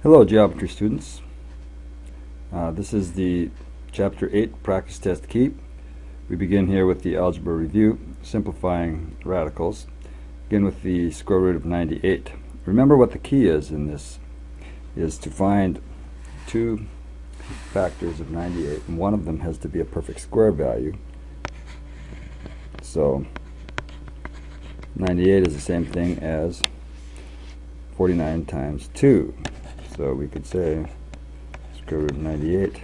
Hello geometry students. This is the Chapter 8 Practice Test Key. We begin here with the algebra review, simplifying radicals. Begin with the square root of 98. Remember what the key is in this is to find two factors of 98, and one of them has to be a perfect square value. So 98 is the same thing as 49 times 2. So we could say square root of 98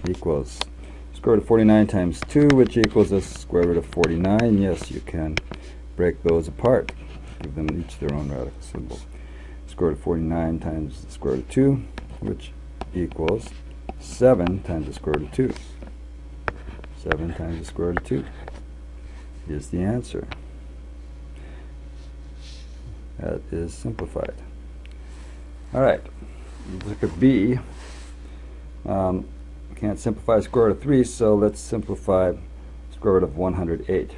equals square root of 49 times 2, which equals the square root of 49. Yes, you can break those apart. Give them each their own radical symbol. Square root of 49 times the square root of 2, which equals 7 times the square root of 2. 7 times the square root of 2 is the answer. That is simplified. Alright, look at B. Can't simplify square root of 3, so let's simplify square root of 108.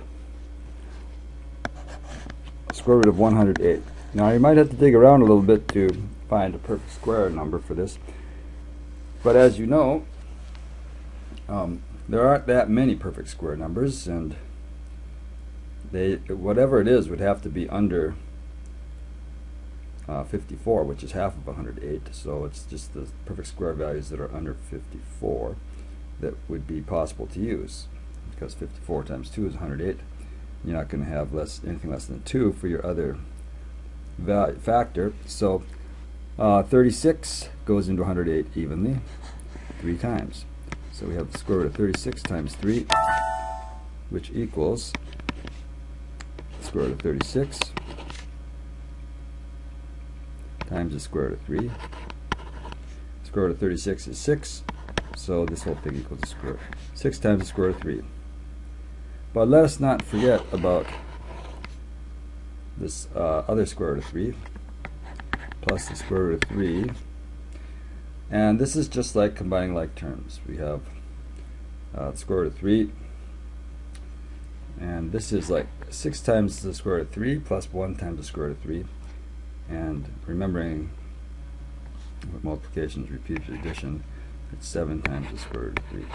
Square root of 108. Now you might have to dig around a little bit to find a perfect square number for this, but as you know, there aren't that many perfect square numbers, and whatever it is would have to be under 54, which is half of 108, so it's just the perfect square values that are under 54 that would be possible to use, because 54 times 2 is 108. You're not going to have anything less than 2 for your other factor, so 36 goes into 108 evenly 3 times. So we have the square root of 36 times 3, which equals the square root of 36 times the square root of 3. Square root of 36 is 6, so this whole thing equals the square root. 6 times the square root of 3. But let us not forget about this other square root of 3 plus the square root of 3. And this is just like combining like terms. We have the square root of 3, and this is like 6 times the square root of 3 plus 1 times the square root of 3. And remembering what multiplication is repeated addition, it's 7 times the square root of 3.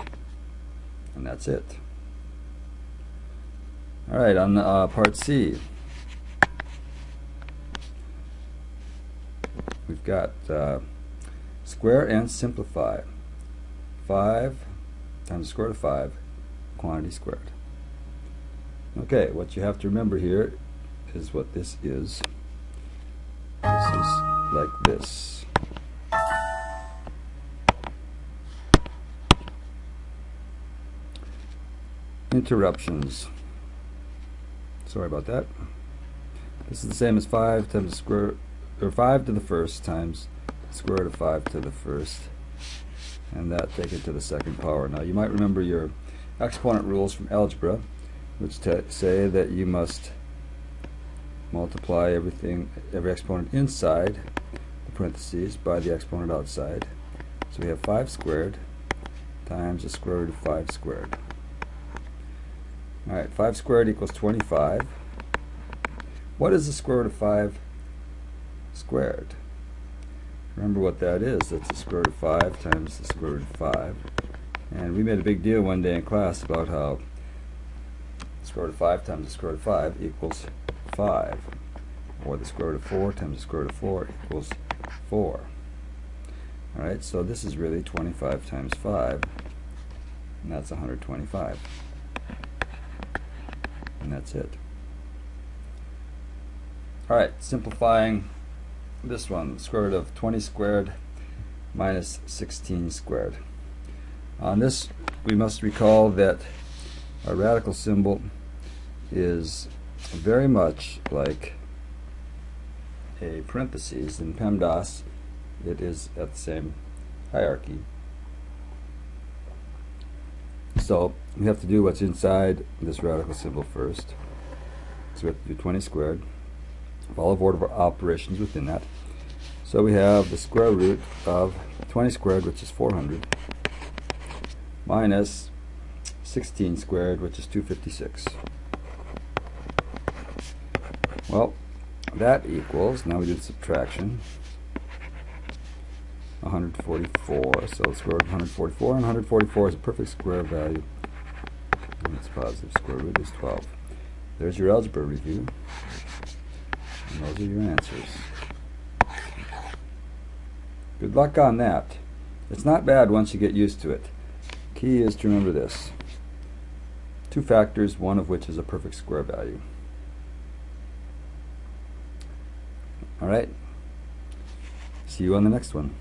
And that's it. Alright, on part C, we've got square and simplify. 5 times the square root of 5, quantity squared. Okay, what you have to remember here is what this is. This is like this. Interruptions. Sorry about that. This is the same as 5 times the square, or 5 to the first times the square root of 5 to the first, and that take it to the second power. Now you might remember your exponent rules from algebra, which say that you must multiply every exponent inside the parentheses by the exponent outside. So we have 5 squared times the square root of 5 squared. Alright, 5 squared equals 25. What is the square root of 5 squared? Remember what that is. That's the square root of 5 times the square root of 5. And we made a big deal one day in class about how the square root of 5 times the square root of 5 equals 5, or the square root of 4 times the square root of 4 equals 4. Alright, so this is really 25 times 5, and that's 125. And that's it. Alright, simplifying this one, the square root of 20 squared minus 16 squared. On this, we must recall that our radical symbol is very much like a parentheses. In PEMDAS, it is at the same hierarchy. So we have to do what's inside this radical symbol first. So we have to do 20 squared, follow order of operations within that. So we have the square root of 20 squared, which is 400, minus 16 squared, which is 256. Well, that equals, now we do the subtraction, 144. So let's square root of 144, and 144 is a perfect square value. And it's positive. Square root is 12. There's your algebra review. And those are your answers. Good luck on that. It's not bad once you get used to it. Key is to remember this. 2 factors, one of which is a perfect square value. Alright. See you on the next one.